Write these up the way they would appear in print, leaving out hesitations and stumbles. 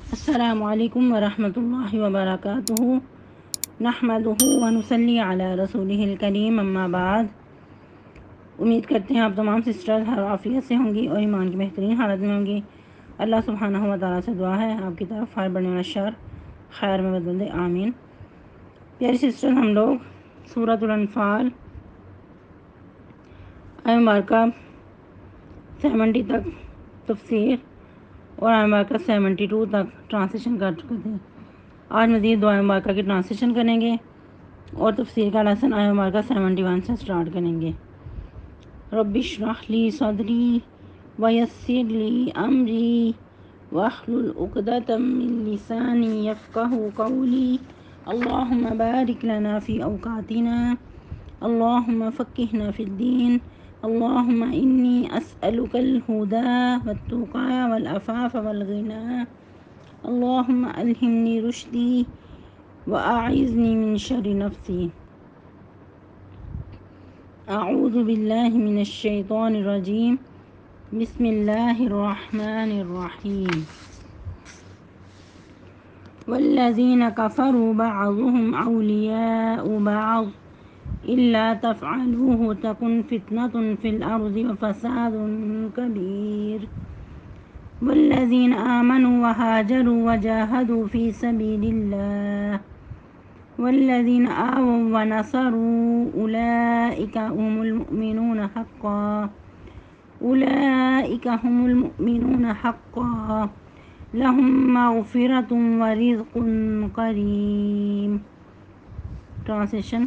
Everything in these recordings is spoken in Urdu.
السلام علیکم ورحمۃ اللہ وبرکاتہ نحمدہ ونصلی علی رسولہ الکریم اما بعد۔ امید کرتے ہیں آپ تمام سسٹرز ہر عافیت سے ہوں گی اور ایمان کی بہترین حالت میں ہوں گی۔ اللہ سبحانہ و تعالیٰ سے دعا ہے آپ کی طرف ہر بڑے و شر خیر میں بدل دے، آمین۔ پیاری سسٹرز، ہم لوگ سورۃ الانفال آیہ مبارکہ 70 تک تفسیر اور آیہ مبارکہ 72 تک ٹرانسلیشن کر چکے تھے۔ آج مزید دو آیہ مبارکہ کی ٹرانسلیشن کریں گے اور تفسیر کا لیسن آیہ مبارکہ 71 سے سٹارٹ کریں گے۔ رب اشرح لی صدری ویسر لی امری واحلل عقدۃ من لسانی یفقہوا قولی اللہم بارک لنا فی اوقاتنا اللہم فقہنا فی الدین اللہم انی اسألک الہدی والتقی والعفاف والغنی اللہم الہمنی رشدی واعذنی من شر نفسی۔ اعوذ باللہ من الشیطان الرجیم، بسم اللہ الرحمن الرحیم۔ والذین کفروا بعضهم اولیاء بعض الا تفعلوه تکن فتنة فی الارض وفساد کبیر۔ والذین آمنوا وهاجروا وجاهدوا فی سبیل اللہ والذین آووا ونصروا اولئک هم المؤمنون حقا لهم مغفرۃ ورزق کریم۔ ٹرانسلیشن۔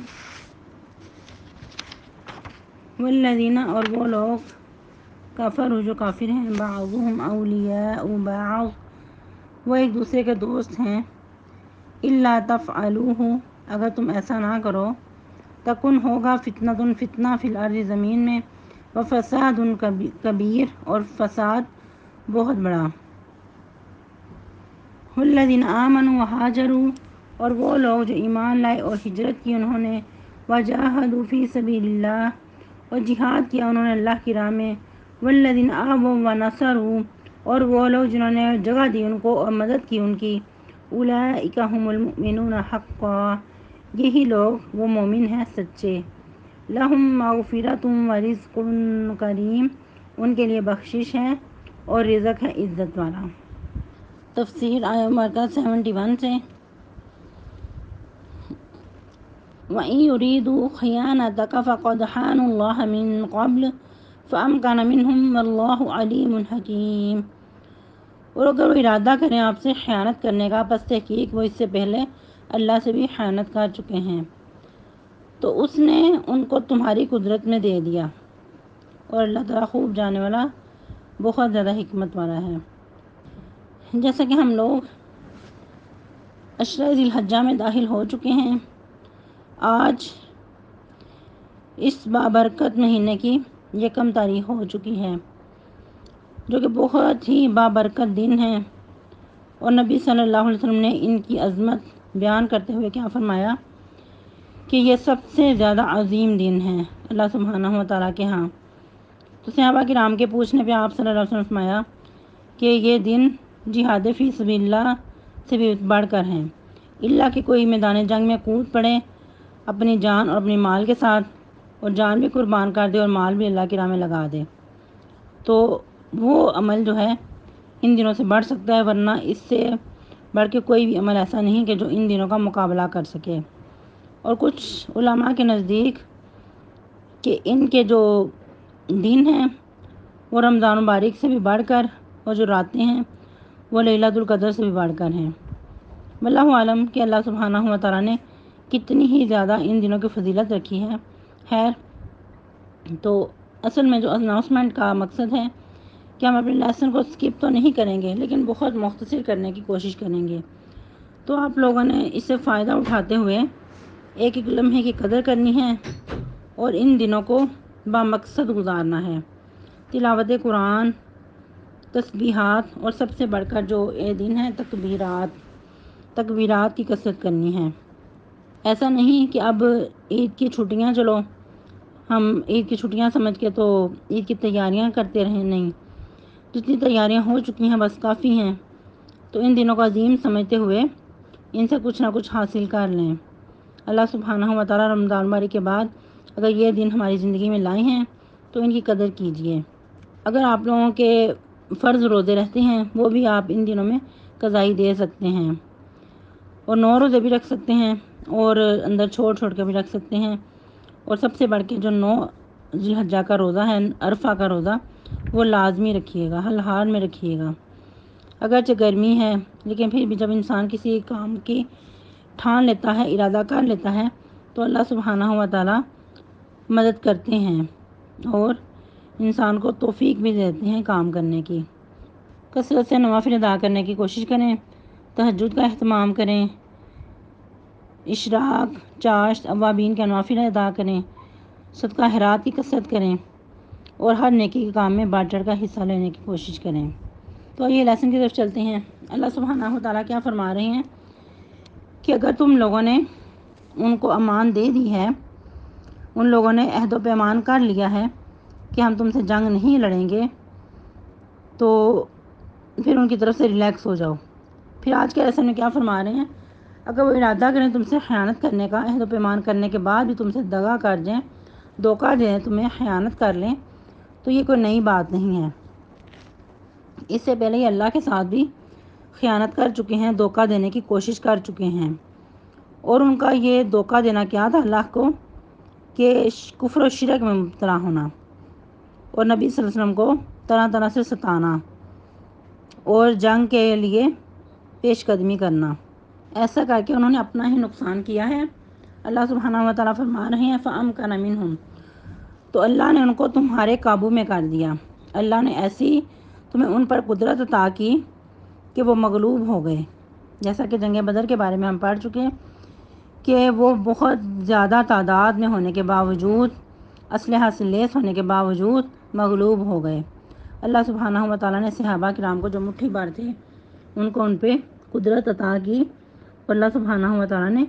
والذین، اور وہ لوگ، کفر جو کافر ہیں، بعضهم اولیاء بعض، وہ ایک دوسرے کے دوست ہیں، الا تفعلوہ، اگر تم ایسا نہ کرو، تکن ہوگا فتنۃ فتنہ فی الارض زمین میں، وفساد کبیر اور فساد بہت بڑا۔ والذین آمنوا وہاجروا، اور وہ لوگ جو ایمان لائے اور ہجرت کی انہوں نے، وجاہدوا فی سبیل اللہ، اور جہاد کیا انہوں نے اللہ کی راہ میں، والذین آووا ونصروا، اور وہ لوگ جنہوں نے جگہ دی ان کو اور مدد کی ان کی، اولئک هم المؤمنون حقا، یہی لوگ وہ مومن ہیں سچے، لہم مغفرۃ ورزق کریم، ان کے لیے بخشش ہے اور رزق ہے عزت والا۔ تفسیر آیہ مبارکہ 71 سے۔ وَإِن يُرِيدُوا خِيَانَتَكَ فَقَدْ خَانُوا اللَّهَ مِن قَبْلُ فَأَمْكَنَ مِنْهُمْ وَاللَّهُ عَلِيمٌ حَكِيمٌ۔ اور اگر وہ ارادہ کریں آپ سے خیانت کرنے کا، پس تحقیق وہ اس سے پہلے اللہ سے بھی خیانت کر چکے ہیں، تو اس نے ان کو تمہاری قدرت میں دے دیا، اور اللہ تعالیٰ خوب جانے والا، بہت زیادہ حکمت والا ہے۔ جیسا کہ ہم لوگ عشرہ ذی الحجہ میں داخل ہو چکے ہیں، آج اس بابرکت مہینے کی 1 تاریخ ہو چکی ہے، جو کہ بہت ہی بابرکت دن ہے، اور نبی صلی اللہ علیہ وسلم نے ان کی عظمت بیان کرتے ہوئے کیا فرمایا کہ یہ سب سے زیادہ عظیم دن ہے اللہ سبحانہ و تعالیٰ کے ہاں۔ تو صحابہ کرام کے پوچھنے پہ آپ صلی اللہ علیہ وسلم نے فرمایا کہ یہ دن جہاد فی سبیل اللہ سے بھی بڑھ کر ہیں، اللہ کہ کوئی میدان جنگ میں کود پڑے اپنی جان اور اپنی مال کے ساتھ، اور جان بھی قربان کر دے اور مال بھی اللہ کی راہ میں لگا دے، تو وہ عمل جو ہے ان دنوں سے بڑھ سکتا ہے، ورنہ اس سے بڑھ کے کوئی بھی عمل ایسا نہیں کہ جو ان دنوں کا مقابلہ کر سکے۔ اور کچھ علماء کے نزدیک کہ ان کے جو دن ہیں وہ رمضان مبارک سے بھی بڑھ کر، اور جو راتیں ہیں وہ لیلۃ القدر سے بھی بڑھ کر ہیں۔ واللہ عالم کہ اللہ سبحانہ و تعالیٰ نے کتنی ہی زیادہ ان دنوں کی فضیلت رکھی ہے۔ خیر، تو اصل میں جو اناؤنسمنٹ کا مقصد ہے کہ ہم اپنے لیسن کو اسکپ تو نہیں کریں گے، لیکن بہت مختصر کرنے کی کوشش کریں گے، تو آپ لوگوں نے اس سے فائدہ اٹھاتے ہوئے ایک ایک لمحے کی قدر کرنی ہے اور ان دنوں کو بامقصد گزارنا ہے۔ تلاوت قرآن، تسبیحات، اور سب سے بڑھ کر جو یہ دن ہے تکبیرات کی کثرت کرنی ہے۔ ایسا نہیں کہ اب عید کی چھٹیاں، چلو ہم عید کی چھٹیاں سمجھ کے تو عید کی تیاریاں کرتے رہیں، نہیں، جتنی تیاریاں ہو چکی ہیں بس کافی ہیں۔ تو ان دنوں کو عظیم سمجھتے ہوئے ان سے کچھ نہ کچھ حاصل کر لیں۔ اللہ سبحانہ و تعالیٰ رمضان مبارک کے بعد اگر یہ دن ہماری زندگی میں لائے ہیں تو ان کی قدر کیجیے۔ اگر آپ لوگوں کے فرض روزے رہتے ہیں وہ بھی آپ ان دنوں میں قضائی دے سکتے ہیں، اور 9 روزے بھی رکھ سکتے ہیں اور اندر چھوڑ کے بھی رکھ سکتے ہیں۔ اور سب سے بڑھ کے جو 9 ذی الحجہ کا روزہ ہے، عرفہ کا روزہ، وہ لازمی رکھیے گا، ہر حال میں رکھیے گا۔ اگرچہ گرمی ہے لیکن پھر بھی جب انسان کسی کام کی ٹھان لیتا ہے، ارادہ کر لیتا ہے، تو اللہ سبحانہ و تعالیٰ مدد کرتے ہیں اور انسان کو توفیق بھی دیتے ہیں کام کرنے کی۔ کثرت سے نوافل ادا کرنے کی کوشش کریں، تہجد کا اہتمام کریں، اشراق، چاشت، اوابین کے نوافل ادا کریں، صدقہ خیرات کی کثرت کریں اور ہر نیکی کے کام میں بڑھ چڑھ کر حصہ لینے کی کوشش کریں۔ تو یہ لیسن کی طرف چلتے ہیں۔ اللہ سبحانہ و تعالیٰ کیا فرما رہے ہیں کہ اگر تم لوگوں نے ان کو امان دے دی ہے، ان لوگوں نے عہد و پیمان کر لیا ہے کہ ہم تم سے جنگ نہیں لڑیں گے، تو پھر ان کی طرف سے ریلیکس ہو جاؤ۔ پھر آج کے لیسن میں کیا فرما رہے ہیں، اگر وہ ارادہ کریں تم سے خیانت کرنے کا، عہد و پیمان کرنے کے بعد بھی تم سے دغا کر جائیں، دھوکہ دیں، تمہیں خیانت کر لیں، تو یہ کوئی نئی بات نہیں ہے۔ اس سے پہلے یہ اللہ کے ساتھ بھی خیانت کر چکے ہیں، دھوکہ دینے کی کوشش کر چکے ہیں، اور ان کا یہ دھوکہ دینا کیا تھا اللہ کو، کہ کفر و شرک میں مبتلا ہونا اور نبی صلی اللہ علیہ وسلم کو طرح طرح سے ستانا اور جنگ کے لیے پیش قدمی کرنا۔ ایسا کر کے انہوں نے اپنا ہی نقصان کیا ہے۔ اللہ سبحانہ و تعالیٰ فرما رہے ہیں فَأَمْكَنَ مِنْهُمْ، تو اللہ نے ان کو تمہارے قابو میں کر دیا، اللہ نے ایسی تمہیں ان پر قدرت عطا کی کہ وہ مغلوب ہو گئے۔ جیسا کہ جنگ بدر کے بارے میں ہم پڑھ چکے کہ وہ بہت زیادہ تعداد میں ہونے کے باوجود، اسلحہ سے لیس ہونے کے باوجود مغلوب ہو گئے۔ اللہ سبحانہ و تعالیٰ نے صحابہ کرام کو جو مٹھی بھر تھے ان پہ قدرت عطا کی، اور اللہ سبحانہ و تعالیٰ نے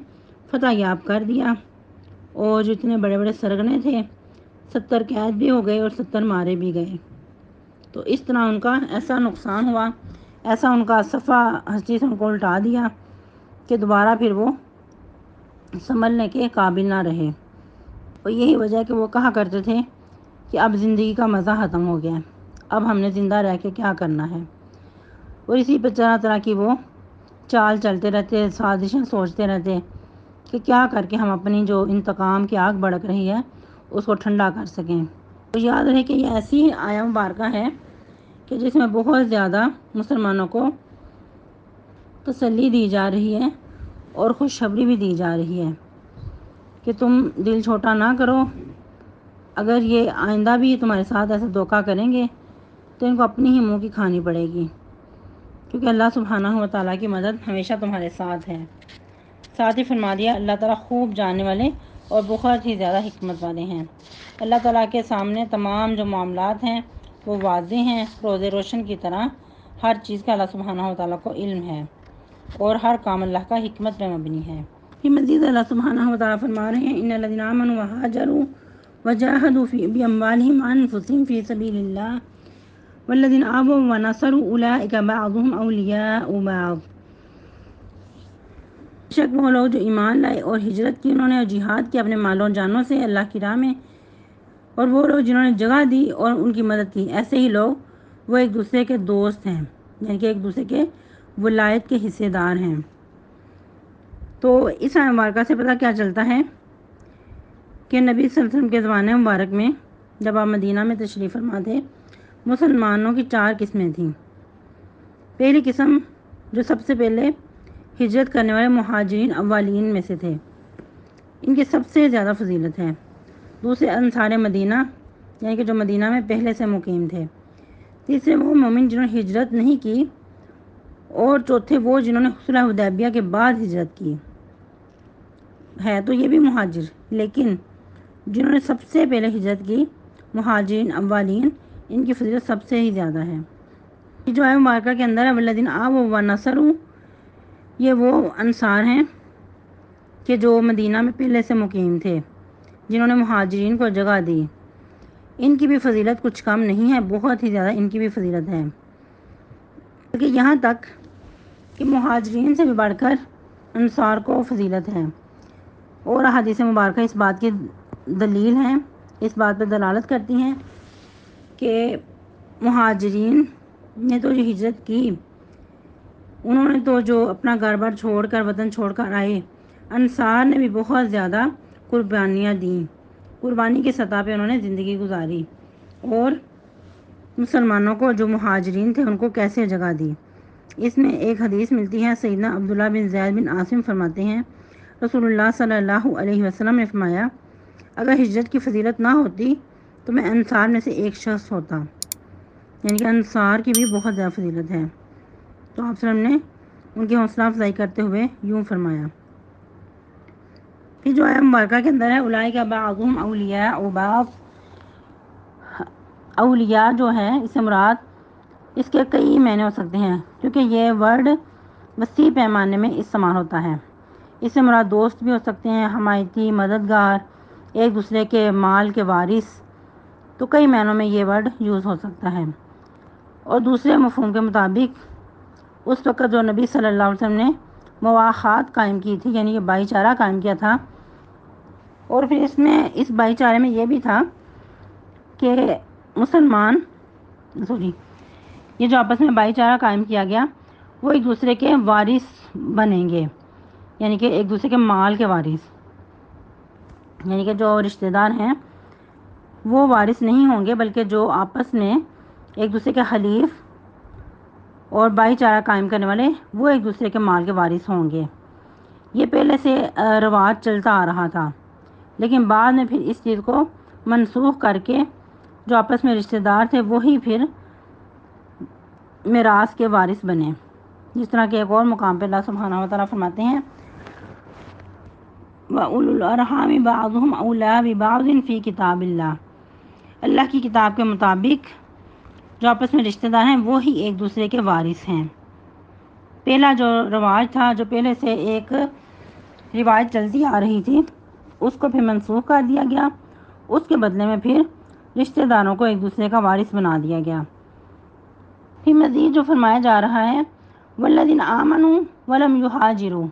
فتح یاب کر دیا، اور جو اتنے بڑے بڑے سرغنے تھے 70 قید بھی ہو گئے اور 70 مارے بھی گئے۔ تو اس طرح ان کا ایسا نقصان ہوا، ایسا ان کا صفحہ ہستی سے ان کو الٹا دیا کہ دوبارہ پھر وہ سنبھلنے کے قابل نہ رہے۔ اور یہی وجہ ہے کہ وہ کہا کرتے تھے کہ اب زندگی کا مزہ ختم ہو گیا ہے، اب ہم نے زندہ رہ کے کیا کرنا ہے۔ اور اسی پہ طرح طرح کی وہ چال چلتے رہتے، سازشیں سوچتے رہتے کہ کیا کر کے ہم اپنی جو انتقام کی آگ بھڑک رہی ہے اس کو ٹھنڈا کر سکیں۔ تو یاد رہے کہ یہ ایسی آیہ مبارکہ ہے کہ جس میں بہت زیادہ مسلمانوں کو تسلی دی جا رہی ہے اور خوشخبری بھی دی جا رہی ہے کہ تم دل چھوٹا نہ کرو، اگر یہ آئندہ بھی تمہارے ساتھ ایسا دھوکہ کریں گے تو ان کو اپنی ہی منہ کی کھانی پڑے گی، کیونکہ اللہ سبحانہ و تعالیٰ کی مدد ہمیشہ تمہارے ساتھ ہے۔ ساتھ ہی فرما دیا اللہ تعالیٰ خوب جاننے والے اور بہت ہی زیادہ حکمت والے ہیں۔ اللہ تعالیٰ کے سامنے تمام جو معاملات ہیں وہ واضح ہیں، روز روشن کی طرح، ہر چیز کا اللہ سبحانہ و تعالیٰ کو علم ہے اور ہر کام اللہ کا حکمت پہ مبنی ہے۔ یہ مزید اللہ سبحانہ و تعالیٰ فرما رہے ہیں ان الذین آمنوا وہاجروا وجاہدوا باموالہم وانفسہم فی سبیل اللہ والذین آووا ونصروا اولئک بعضهم اولیاء بعض۔ بے شک وہ لوگ جو ایمان لائے اور ہجرت کی انہوں نے اور جہاد کی اپنے مالوں جانوں سے اللہ کی راہ میں، اور وہ لوگ جنہوں نے جگہ دی اور ان کی مدد کی، ایسے ہی لوگ وہ ایک دوسرے کے دوست ہیں، یعنی کہ ایک دوسرے کے ولایت کے حصے دار ہیں۔ تو اس آیہ مبارکہ سے پتہ کیا چلتا ہے کہ نبی صلی اللہ علیہ وسلم کے زمانے مبارک میں جب آپ مدینہ میں تشریف فرما تھے، مسلمانوں کی 4 قسمیں تھیں۔ پہلی قسم جو سب سے پہلے ہجرت کرنے والے مہاجرین اولین میں سے تھے، ان کی سب سے زیادہ فضیلت ہے۔ دوسرے انصار مدینہ، یعنی کہ جو مدینہ میں پہلے سے مقیم تھے۔ تیسرے وہ مومن جنہوں نے ہجرت نہیں کی، اور چوتھے وہ جنہوں نے صلح حدیبیہ کے بعد ہجرت کی ہے، تو یہ بھی مہاجر، لیکن جنہوں نے سب سے پہلے ہجرت کی، مہاجرین اولین، ان کی فضیلت سب سے ہی زیادہ ہے۔ جو آیہ مبارکہ کے اندر ہے والذین آووا ونصروا، یہ وہ انصار ہیں کہ جو مدینہ میں پہلے سے مقیم تھے، جنہوں نے مہاجرین کو جگہ دی، ان کی بھی فضیلت کچھ کم نہیں ہے، بہت ہی زیادہ ان کی بھی فضیلت ہے۔ کہ یہاں تک کہ مہاجرین سے بھی بڑھ کر انصار کو فضیلت ہے، اور احادیث مبارکہ اس بات کی دلیل ہیں، اس بات پر دلالت کرتی ہیں کہ مہاجرین نے تو جو ہجرت کی، انہوں نے تو جو اپنا گھر بار چھوڑ کر وطن چھوڑ کر آئے، انصار نے بھی بہت زیادہ قربانیاں دیں، قربانی کی سطح پہ انہوں نے زندگی گزاری، اور مسلمانوں کو جو مہاجرین تھے ان کو کیسے جگہ دی۔ اس میں ایک حدیث ملتی ہے، سیدنا عبداللہ بن زید بن عاصم فرماتے ہیں رسول اللہ صلی اللہ علیہ وسلم نے فرمایا اگر ہجرت کی فضیلت نہ ہوتی تو میں انصار میں سے ایک شخص ہوتا، یعنی کہ انصار کی بھی بہت زیادہ فضیلت ہے۔ تو آپ وسلم نے ان کی حوصلہ افزائی کرتے ہوئے یوں فرمایا۔ پھر جو آیت مبارکہ کے اندر ہے اولئک بعضهم اولیاء و بعض، اولیاء جو ہے اس سے مراد اس کے کئی معنی ہو سکتے ہیں، کیونکہ یہ ورڈ وسیع پیمانے میں استعمال ہوتا ہے۔ اس سے مراد دوست بھی ہو سکتے ہیں، حمایتی، مددگار، ایک دوسرے کے مال کے وارث، تو کئی معنوں میں یہ ورڈ یوز ہو سکتا ہے۔ اور دوسرے مفہوم کے مطابق اس وقت جو نبی صلی اللہ علیہ وسلم نے مواخات قائم کی تھی، یعنی کہ بھائی چارہ قائم کیا تھا، اور پھر اس بھائی چارے میں یہ بھی تھا کہ یہ جو آپس میں بھائی چارہ قائم کیا گیا وہ ایک دوسرے کے وارث بنیں گے، یعنی کہ ایک دوسرے کے مال کے وارث، یعنی کہ جو رشتہ دار ہیں وہ وارث نہیں ہوں گے، بلکہ جو آپس میں ایک دوسرے کے حلیف اور بھائی چارہ قائم کرنے والے وہ ایک دوسرے کے مال کے وارث ہوں گے۔ یہ پہلے سے رواج چلتا آ رہا تھا، لیکن بعد میں پھر اس چیز کو منسوخ کر کے جو آپس میں رشتہ دار تھے وہی پھر میراث کے وارث بنے، جس طرح کہ ایک اور مقام پہ اللہ سبحانہ و تعالیٰ فرماتے ہیں وَأُولُو الْأَرْحَامِ بَعْضُهُمْ أَوْلَىٰ بِبَعْضٍ فِي کتاب اللہ، اللہ کی کتاب کے مطابق جو آپس میں رشتہ دار ہیں وہی ایک دوسرے کے وارث ہیں۔ پہلا جو رواج تھا، جو پہلے سے ایک روایت چلتی آ رہی تھی، اس کو پھر منسوخ کر دیا گیا، اس کے بدلے میں پھر رشتہ داروں کو ایک دوسرے کا وارث بنا دیا گیا۔ پھر مزید جو فرمایا جا رہا ہے والذین آمنوا ولم یہاجروا،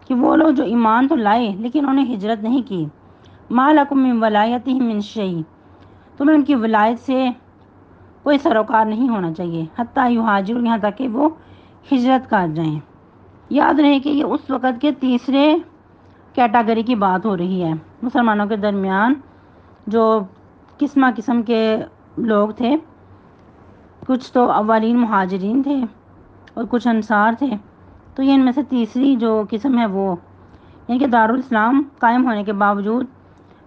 کہ وہ لوگ جو ایمان تو لائے لیکن انہوں نے ہجرت نہیں کی، ما لکم من ولایتہم من شیء، تمہیں ان کی ولایت سے کوئی سروکار نہیں ہونا چاہیے، حتی یہاجروا، یہاں تک کہ وہ ہجرت کر جائیں۔ یاد رہے کہ یہ اس وقت کے تیسرے کیٹاگری کی بات ہو رہی ہے۔ مسلمانوں کے درمیان جو قسم کے لوگ تھے، کچھ تو اولین مہاجرین تھے اور کچھ انصار تھے، تو یہ ان میں سے تیسری جو قسم ہے وہ، یعنی کہ دارالاسلام قائم ہونے کے باوجود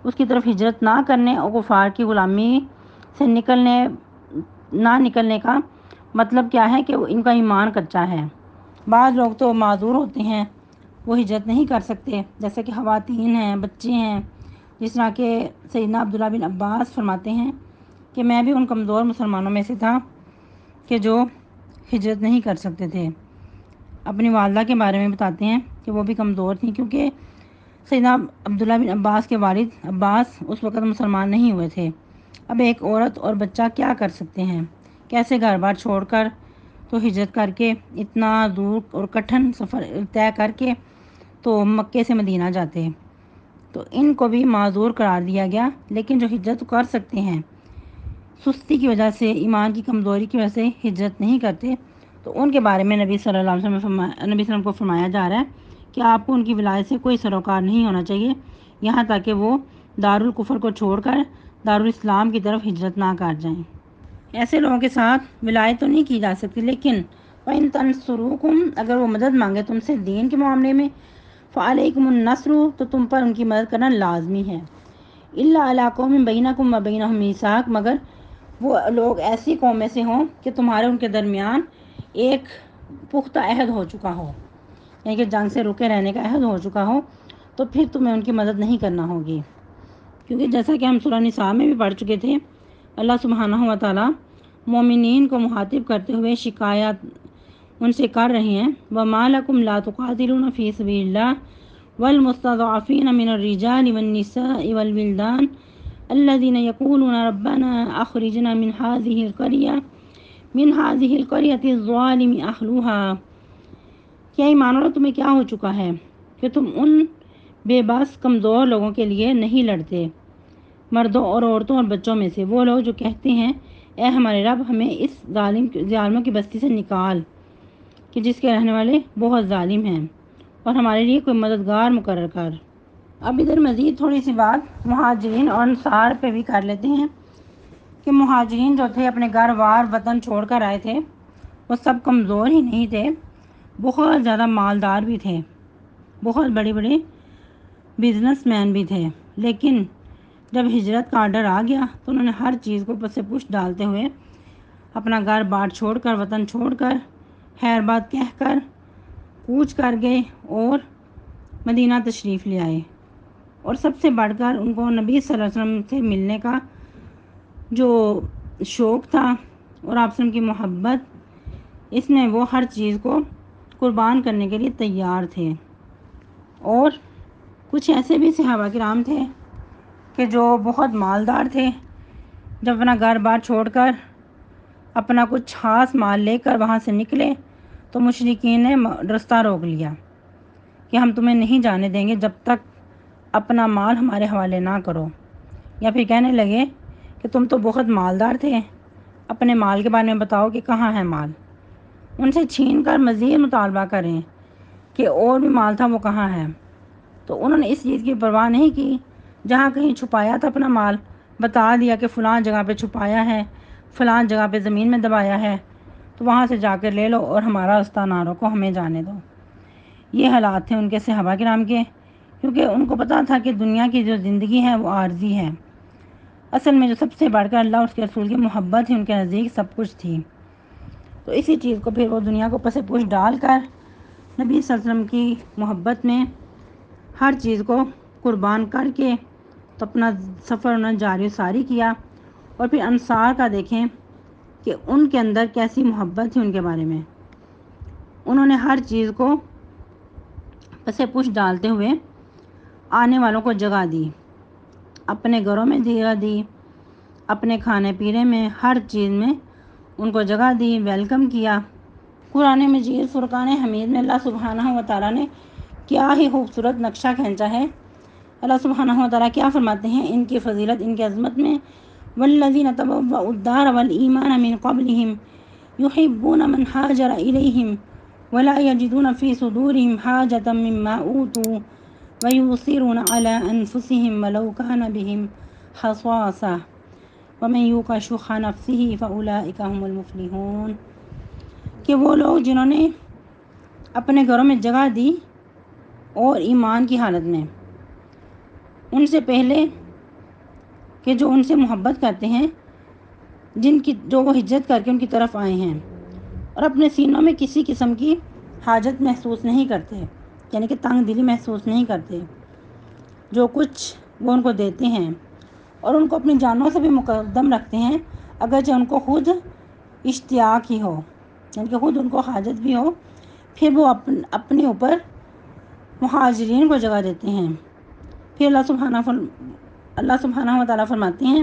اس کی طرف ہجرت نہ کرنے اور کفار کی غلامی سے نہ نکلنے کا مطلب کیا ہے کہ ان کا ایمان کچا ہے۔ بعض لوگ تو معذور ہوتے ہیں، وہ ہجرت نہیں کر سکتے، جیسے کہ خواتین ہیں، بچے ہیں، جس طرح کہ سیدنا عبداللہ بن عباس فرماتے ہیں کہ میں بھی ان کمزور مسلمانوں میں سے تھا کہ جو ہجرت نہیں کر سکتے تھے۔ اپنی والدہ کے بارے میں بتاتے ہیں کہ وہ بھی کمزور تھیں، کیونکہ سیدنا عبداللہ بن عباس کے والد عباس اس وقت مسلمان نہیں ہوئے تھے۔ اب ایک عورت اور بچہ کیا کر سکتے ہیں، کیسے گھر بار چھوڑ کر تو ہجرت کر کے اتنا دور اور کٹھن سفر طے کر کے تو مکے سے مدینہ جاتے، تو ان کو بھی معذور قرار دیا گیا۔ لیکن جو ہجرت کر سکتے ہیں، سستی کی وجہ سے، ایمان کی کمزوری کی وجہ سے ہجرت نہیں کرتے، تو ان کے بارے میں نبی صلی اللہ علیہ وسلم کو فرمایا جا رہا ہے کہ آپ کو ان کی ولایت سے کوئی سروکار نہیں ہونا چاہیے، یہاں تک کہ وہ دارالکفر کو چھوڑ کر دارالاسلام کی طرف ہجرت نہ کر جائیں۔ ایسے لوگوں کے ساتھ ولایت تو نہیں کی جا سکتی، لیکن وَإِن تَنْصُرُوكُمْ، اگر وہ مدد مانگے تم سے دین کے معاملے میں، فَعَلَيْكُمُ النَّصْرُ، تو تم پر ان کی مدد کرنا لازمی ہے، إِلَّا عَلَىٰ قَوْمٍ بَيْنَكُمْ وَبَيْنَهُم مِّيثَاقٌ، مگر وہ لوگ ایسی قوم میں سے ہوں کہ تمہارے ان کے درمیان ایک پختہ عہد ہو چکا ہو، یعنی کہ جنگ سے رکے رہنے کا عہد ہو چکا ہو، تو پھر تمہیں ان کی مدد نہیں کرنا ہوگی، کیونکہ جیسا کہ ہم سورہ نساء میں بھی پڑھ چکے تھے، اللہ سبحانہ و تعالیٰ مومنین کو مخاطب کرتے ہوئے شکایات ان سے کر رہے ہیں وَمَا لَكُمْ لَا تُقَاتِلُونَ فِي سَبِيلِ اللَّهِ وَالْمُسْتَضْعَفِينَ مِنَ الرِّجَالِ وَالنِّسَاءِ وَالْوِلْدَانِ الَّذِينَ يَقُولُونَ رَبَّنَا أَخْرِجْنَا مِنْ هَٰذِهِ الْقَرْيَةِ الظَّالِمِ أَهْلُهَا کیا ایمان والو تمہیں کیا ہو چکا ہے کہ تم ان بے بس کمزور لوگوں کے لیے نہیں لڑتے، مردوں اور عورتوں اور بچوں میں سے، وہ لوگ جو کہتے ہیں اے ہمارے رب ہمیں اس ظالموں کی بستی سے نکال کہ جس کے رہنے والے بہت ظالم ہیں، اور ہمارے لیے کوئی مددگار مقرر کر۔ اب ادھر مزید تھوڑی سی بات مہاجرین اور انصار پہ بھی کر لیتے ہیں کہ مہاجرین جو تھے اپنے گھر بار وطن چھوڑ کر آئے تھے، وہ سب کمزور ہی نہیں تھے، بہت زیادہ مالدار بھی تھے، بہت بڑے بڑے بزنس مین بھی تھے، لیکن جب ہجرت کا آرڈر آ گیا تو انہوں نے ہر چیز کو پس پش ڈالتے ہوئے اپنا گھر بار چھوڑ کر، وطن چھوڑ کر، خیر بات کہہ کر کوچ کر گئے اور مدینہ تشریف لے آئے۔ اور سب سے بڑھ کر ان کو نبی صلی اللہ علیہ وسلم سے ملنے کا جو شوق تھا اور آپ سے ان کی محبت، اس میں وہ ہر چیز کو قربان کرنے کے لیے تیار تھے۔ اور کچھ ایسے بھی صحابہ کرام تھے کہ جو بہت مالدار تھے، جب اپنا گھر بار چھوڑ کر اپنا کچھ خاص مال لے کر وہاں سے نکلے تو مشرکین نے رستہ روک لیا کہ ہم تمہیں نہیں جانے دیں گے جب تک اپنا مال ہمارے حوالے نہ کرو، یا پھر کہنے لگے کہ تم تو بہت مالدار تھے، اپنے مال کے بارے میں بتاؤ کہ کہاں ہے مال، ان سے چھین کر مزید مطالبہ کریں کہ اور بھی مال تھا وہ کہاں ہے۔ تو انہوں نے اس چیز کی پرواہ نہیں کی، جہاں کہیں چھپایا تھا اپنا مال بتا دیا کہ فلاں جگہ پہ چھپایا ہے، فلاں جگہ پہ زمین میں دبایا ہے، تو وہاں سے جا کر لے لو اور ہمارا راستہ نہ روکو، ہمیں جانے دو۔ یہ حالات تھے ان کے صحابہ کرام کے، کیونکہ ان کو پتا تھا کہ دنیا کی جو زندگی ہے وہ عارضی ہے، اصل میں جو سب سے بڑھ کر اللہ اور اس کے رسول کی محبت ہی ان کے نزدیک سب کچھ تھی۔ تو اسی چیز کو پھر وہ دنیا کو پس پوش ڈال کر نبی صلی اللہ علیہ وسلم کی محبت میں ہر چیز کو قربان کر کے تو اپنا سفر انہوں نے جاری و ساری کیا۔ اور پھر انصار کا دیکھیں کہ ان کے اندر کیسی محبت تھی ان کے بارے میں، انہوں نے ہر چیز کو پس پوش ڈالتے ہوئے آنے والوں کو جگہ دی، اپنے گھروں میں جگہ دی، اپنے کھانے پینے میں، ہر چیز میں ان کو جگہ دی، ویلکم کیا۔ قرآن مجید فرقان حمید میں اللہ سبحانہ و تعالیٰ نے کیا ہی خوبصورت نقشہ کھینچا ہے۔ اللہ سبحانہ و تعالیٰ کیا فرماتے ہیں ان کی فضیلت، ان کی عظمت میں، والذین تبوؤا الدار والایمان من قبلہم یحبون من ہاجر الیہم ولا یجدون فی صدورہم حاجۃ مما اوتوا ویؤثرون علی انفسہم ولو کان بہم خصاصۃ ومن یوق شح نفسہ فاولئک ھم المفلحون، کہ وہ لوگ جنہوں نے اپنے گھروں میں جگہ دی اور ایمان کی حالت میں، ان سے پہلے کہ جو ان سے محبت کرتے ہیں، جن کی جو وہ ہجرت کر کے ان کی طرف آئے ہیں، اور اپنے سینوں میں کسی قسم کی حاجت محسوس نہیں کرتے، یعنی کہ تنگ دلی محسوس نہیں کرتے، جو کچھ وہ ان کو دیتے ہیں اور ان کو اپنی جانوں سے بھی مقدم رکھتے ہیں، اگرچہ ان کو خود اشتیاق ہی ہو، یعنی کہ خود ان کو حاجت بھی ہو، پھر وہ اپنے اوپر مہاجرین کو جگہ دیتے ہیں۔ پھر اللہ سبحانہ و تعالیٰ فرماتے ہیں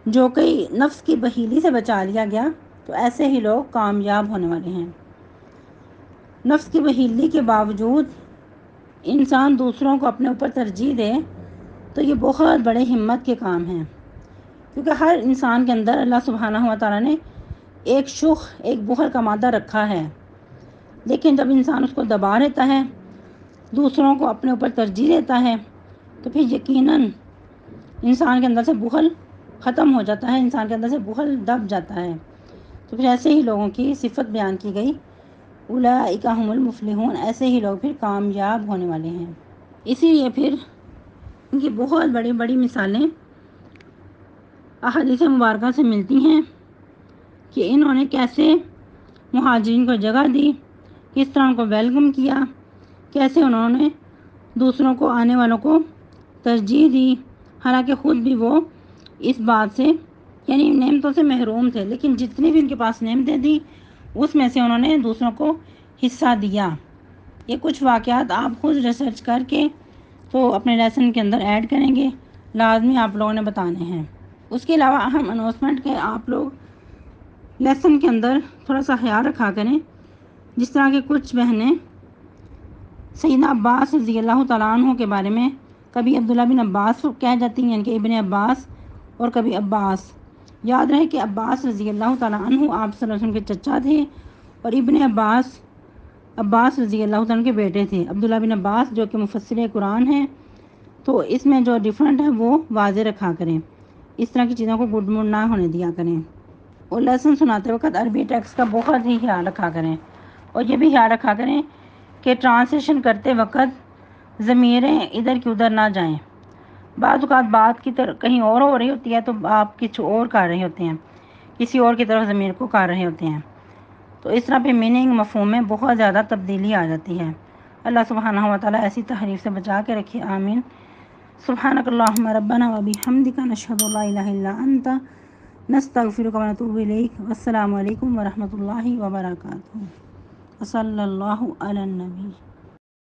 جو کئی نفس کی بخیلی سے بچا لیا گیا تو ایسے ہی لوگ کامیاب ہونے والے ہیں۔ نفس کی بخیلی کے باوجود انسان دوسروں کو اپنے اوپر ترجیح دے تو یہ بہت بڑے ہمت کے کام ہیں، کیونکہ ہر انسان کے اندر اللہ سبحانہ و تعالیٰ نے ایک شح، ایک بخل کا مادہ رکھا ہے، لیکن جب انسان اس کو دبا لیتا ہے، دوسروں کو اپنے اوپر ترجیح دیتا ہے، تو پھر یقیناً انسان کے اندر سے بخل ختم ہو جاتا ہے، انسان کے اندر سے بخل دب جاتا ہے۔ تو پھر ایسے ہی لوگوں کی صفت بیان کی گئی، اولئک ھم المفلحون، ایسے ہی لوگ پھر کامیاب ہونے والے ہیں۔ اسی لیے پھر ان کی بہت بڑی بڑی مثالیں احادیث مبارکہ سے ملتی ہیں کہ انہوں نے کیسے مہاجرین کو جگہ دی، کس طرح ان کو ویلکم کیا، کیسے انہوں نے دوسروں کو، آنے والوں کو ترجیح دی، حالانکہ خود بھی وہ اس بات سے یعنی نعمتوں سے محروم تھے، لیکن جتنی بھی ان کے پاس نعمتیں تھیں اس میں سے انہوں نے دوسروں کو حصہ دیا۔ یہ کچھ واقعات آپ خود ریسرچ کر کے تو اپنے لیسن کے اندر ایڈ کریں گے، لازمی آپ لوگوں نے بتانے ہیں۔ اس کے علاوہ اہم اناؤنسمنٹ کہ آپ لوگ لیسن کے اندر تھوڑا سا خیال رکھا کریں، جس طرح کہ کچھ بہنیں سیدنا عباس رضی اللہ تعالیٰ عنہ کے بارے میں کبھی عبداللہ بن عباس کہہ جاتی ہیں، یعنی کہ ابن عباس، اور کبھی عباس۔ یاد رہے کہ عباس رضی اللہ تعالیٰ عنہ آپ صلی اللہ علیہ وسلم کے چچا تھے، اور ابن عباس رضی اللہ تعالیٰ عنہ کے بیٹے تھے۔ عبداللہ بن عباس جو کہ مفسر قرآن ہیں، تو اس میں جو ڈفرینٹ ہے وہ واضح رکھا کریں، اس طرح کی چیزوں کو گڈ مڈ نہ ہونے دیا کریں، اور لیسن سناتے وقت عربی ٹیکسٹ کا بہت ہی خیال رکھا کریں، اور یہ بھی خیال رکھا کریں کہ ٹرانسلیشن کرتے وقت ضمیریں ادھر کی ادھر نہ جائیں۔ بعض اوقات بات کی طرف کہیں اور ہو رہی ہوتی ہے تو آپ کچھ اور کر رہے ہوتے ہیں، کسی اور کی طرف ضمیر کو کر رہے ہوتے ہیں، تو اس طرح پہ میننگ مفہوم میں بہت زیادہ تبدیلی آ جاتی ہے۔ اللہ سبحانہ و تعالیٰ ایسی تحریف سے بچا کے رکھے، آمین۔ سبحانک اللہم ربنا و بحمدک، نشہد ان لا الہ الا انت، نستغفرک و نتوب الیک۔ السلام علیکم و رحمۃ اللہ وبرکاتہ۔ صلی اللہ علی النبی۔